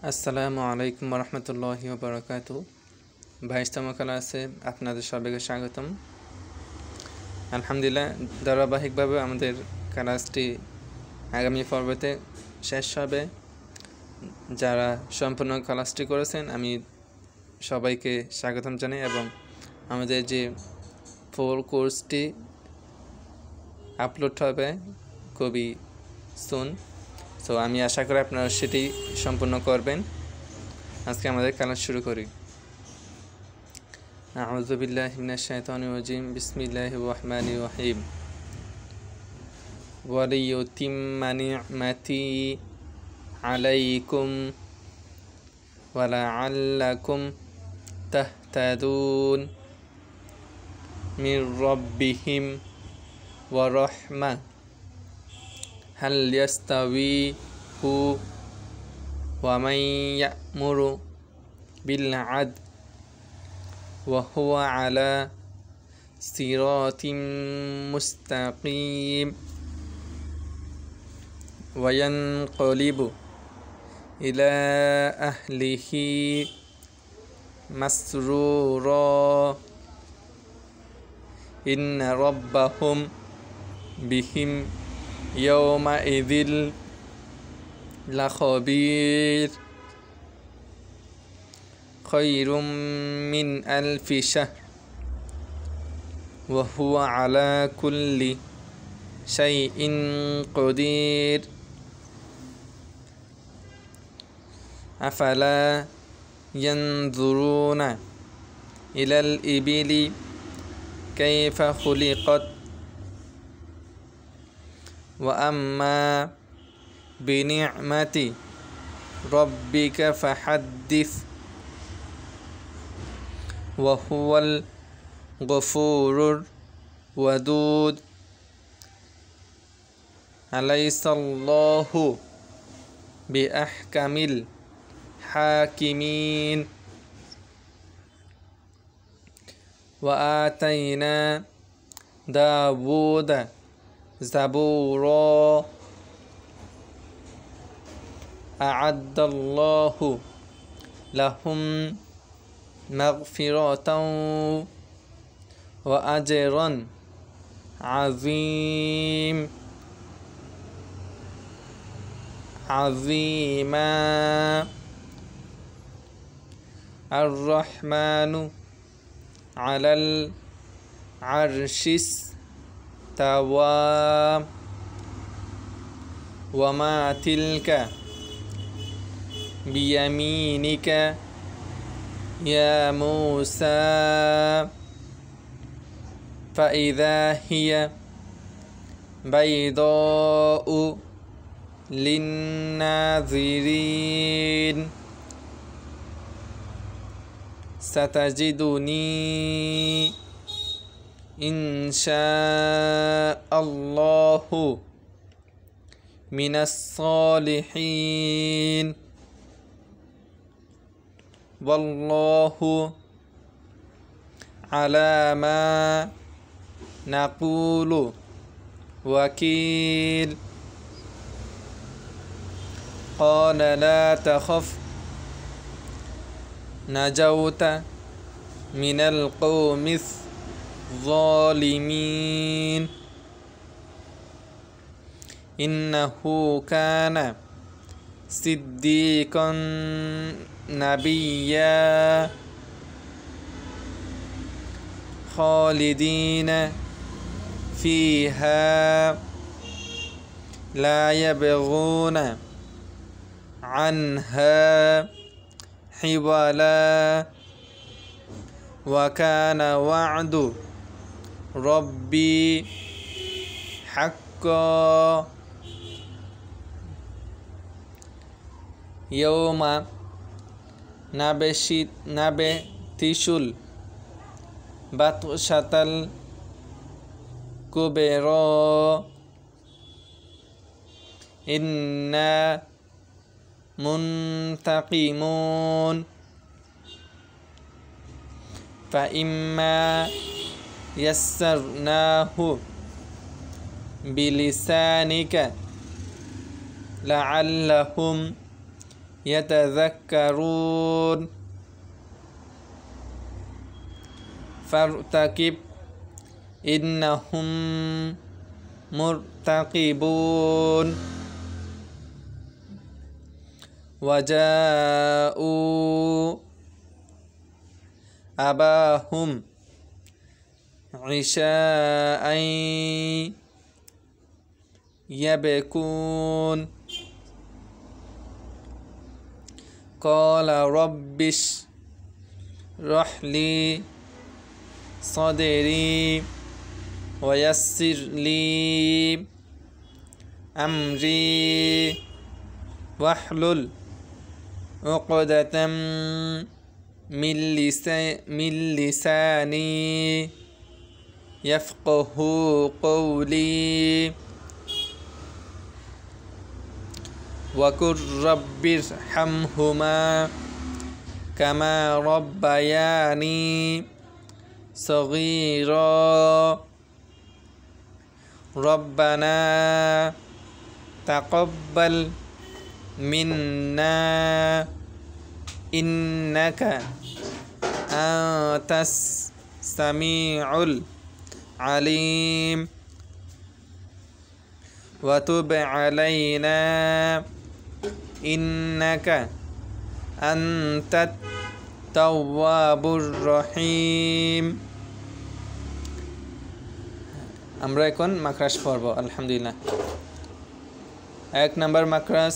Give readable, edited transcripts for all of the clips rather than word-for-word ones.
আসসালামু আলাইকুম রহমতুল্লাহি ওবরাকাতু। 22তম ক্লাসে আপনাদের সবাইকে স্বাগতম। আলহামদুলিল্লাহ, ধারাবাহিকভাবে আমাদের ক্লাসটি আগামী পর্বতে শেষ হবে। যারা সম্পূর্ণ ক্লাসটি করেছেন আমি সবাইকে স্বাগতম জানাই এবং আমাদের যে ফুল কোর্সটি আপলোড হবে খুবই সুন। তো আমি আশা করি আপনারা সেটি সম্পূর্ণ করবেন। আজকে আমাদের ক্লাস শুরু করি। আউযু বিল্লাহি মিনাশ শাইতানির রাজিম। বিসমিল্লাহির রহমানির রহিম। ওয়া লিইউতিম্মা নি'মাতি আলাইকুম ওয়া লাআল্লাকুম তাহতাদুন মির রাব্বিহিম ওয়া রাহমা হাল ইয়াস্তাওয়ি হু ওয়া মান ইয়া'মুরু বিল আদল ওয়া হুয়া আলা সিরাতিম মুস্তাকিম ওয়া ইয়ানকালিবু ইলা আহলিহি মাসরুরা ইন্না রাব্বাহুম বিহিম ইয়াওমাইযিল লাখাবীর খায়রুম মিন আলফি শাহর ওয়া হুয়া আলা কুল্লি শাইইন কাদির আফালা ইয়ানজুরুনা ইলাল ইবিলি কাইফা খুলিকাত ওয়া আম্মা বিনি'মাতি রাব্বিকা ফাহাদ্দিস ওয়া হুয়াল গফুরুর ওয়াদুদ আলাইসাল্লাহু বিআহকামিল হাকিমিন ওয়া আতাইনা দাউদা জাবুরা আ'আদ্দাল্লাহু লাহুম মাগফিরাতাও ওয়া আজরান আযীমা আর-রাহমানু আলাল আরশিস তাওয়া ওয়া মা তিলকা বিয়ামিনিকা ইয়া মূসা ফাইযা হিয়া বাইদাউ লিন্নাযিরিন সাতাজিদুনি ইনশাআল্লাহু মিনাস সালিহিন ওয়াল্লাহু আলা মা নাকুলু ওয়াকিল قال لا تخف نجوت من القوم الظالمين إنه كان صديقا نبيا خالدين فيها لا يبغون عنها حولا وكان وعد ربي حقا يوم نبطشل بطشة الكبرى إنا منتقمون فإما يسرناه بلسانك لعلهم يتذكرون فارتقب إنهم مرتقبون وجاءوا أباهم عشاء يبكون قال رب اشرح لي صدري ويسر لي أمري واحلل عقدة من لساني يفقه قولي وقل رب ارحمهما كما ربياني صغيرا ربنا تقبل منا إنك أنت السميع العليم وتب علينا إنك أنت التواب الرحيم আমরা এখন মাকরাজ পড়ব আলহামদুলিল্লাহ। 1 নম্বর মাকরাজ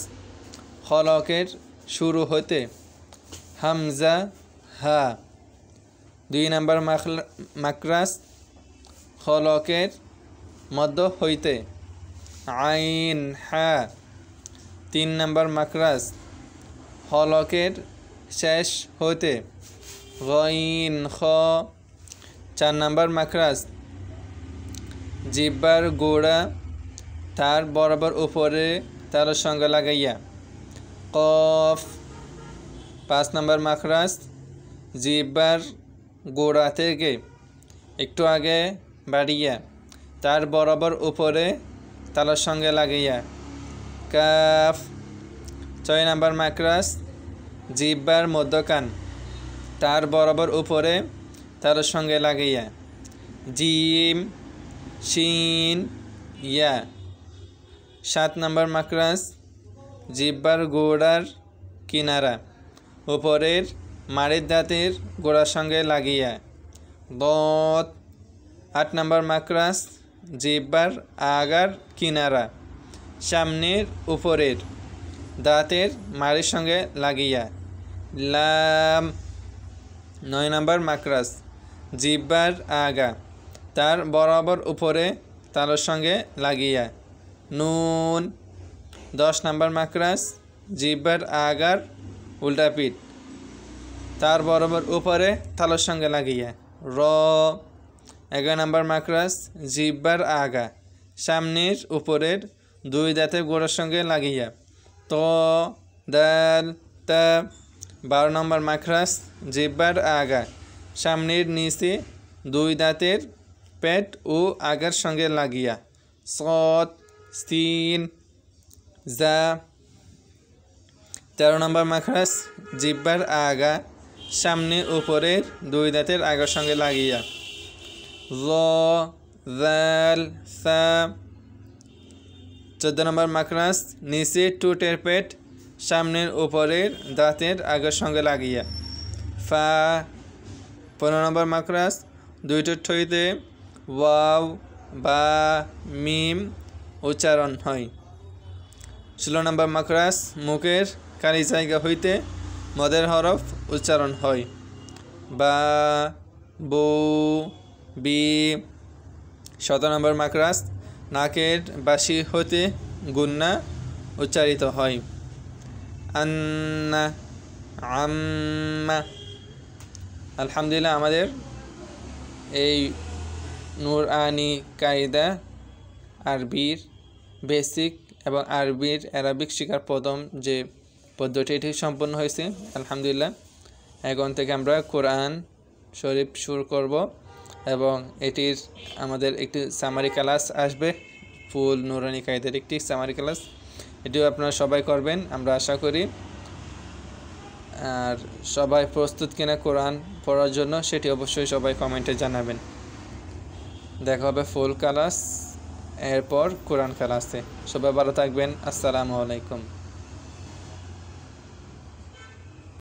খলকের শুরু হতে হামজা হা। 2 নম্বর মাকরাজ খলকের মধ্য হইতে আইন হা। 3 নম্বর মাকরাজ খলকের শেষ হতে গইন খ। 4 নম্বর মাকরাজ জিহ্বার গোড়া তার বরাবর উপরে তার সঙ্গে লাগাইয়া কফ। 5 নম্বর মাখরাজ জিহ্বার গোড়া থেকে একটু আগে বাড়িয়া তার বরাবর উপরে তার সঙ্গে লাগাইয়া কাফ। 6 নম্বর মাখরাজ জিহ্বার মধ্যকান তার বরাবর উপরে তার সঙ্গে লাগাইয়া জিম শিন ইয়া। 7 নম্বর মাকরাজ জিহ্বার গোড়ার কিনারা উপরের মাড়ির দাঁতের গোড়ার সঙ্গে লাগিয়া দত। 8 নম্বর মাকরাজ জিহ্বার আগার কিনারা সামনের উপরের দাঁতের মাড়ির সঙ্গে লাগিয়া লাম। 9 নম্বর মাকরাজ জিহ্বার আগা তার বরাবর উপরে তালুর সঙ্গে লাগিয়া নুন। 10 নম্বর মাকরাজ জিহ্বার আগার উল্টা পিঠ তার বরাবর উপরে তালুর সঙ্গে লাগিয়া র। 11 নম্বর মাকরাজ জিহ্বার আগা সামনের উপরের 2 দাঁতের গোড়ার সঙ্গে লাগিয়া ত দাল তা। 12 নম্বর মাকরাজ জিহ্বার আগা সামনের নিচে 2 দাঁতের পেট ও আগার সঙ্গে লাগিয়া সৎ সিন জা। 13 নম্বর মাখরাজ জিহ্বার আগা সামনে উপরের 2 দাঁতের আগার সঙ্গে লাগিয়া জ জাল সা। 14 নম্বর মাখরাজ নিচে টুটের পেট সামনের উপরের দাঁতের আগার সঙ্গে লাগিয়া ফা। 15 নম্বর মাখরাজ 2 ঠোঁট হইতে ওয়াও বা মিম উচ্চারণ হয়। 16 নম্বর মাখরাজ মুখের কালি জায়গা হইতে মদের হরফ উচ্চারণ হয় বা বু বি। 17 নম্বর মাখরাজ নাকের বাসি হইতে গুন্না উচ্চারিত হয় আন্না আম্মা। আলহামদুলিল্লাহ আমাদের এই নুরআনি কায়দা আরবির বেসিক এবং আরবির অ্যারাবিক শিখার প্রথম যে পদ্ধতি এটি সম্পন্ন হয়েছে আলহামদুলিল্লাহ। এখন থেকে আমরা কোরআন শরীফ শুরু করব এবং এটির আমাদের একটি সামারি ক্লাস আসবে ফুল নুরআনি কায়দার একটি সামারি ক্লাস। এটিও আপনারা সবাই করবেন আমরা আশা করি। আর সবাই প্রস্তুত কিনা কোরআন পড়ার জন্য সেটি অবশ্যই সবাই কমেন্টে জানাবেন। দেখা হবে ফুল ক্লাস, এরপর কোরআন ক্লাসে। সবাই ভালো থাকবেন। আসসালামু আলাইকুম।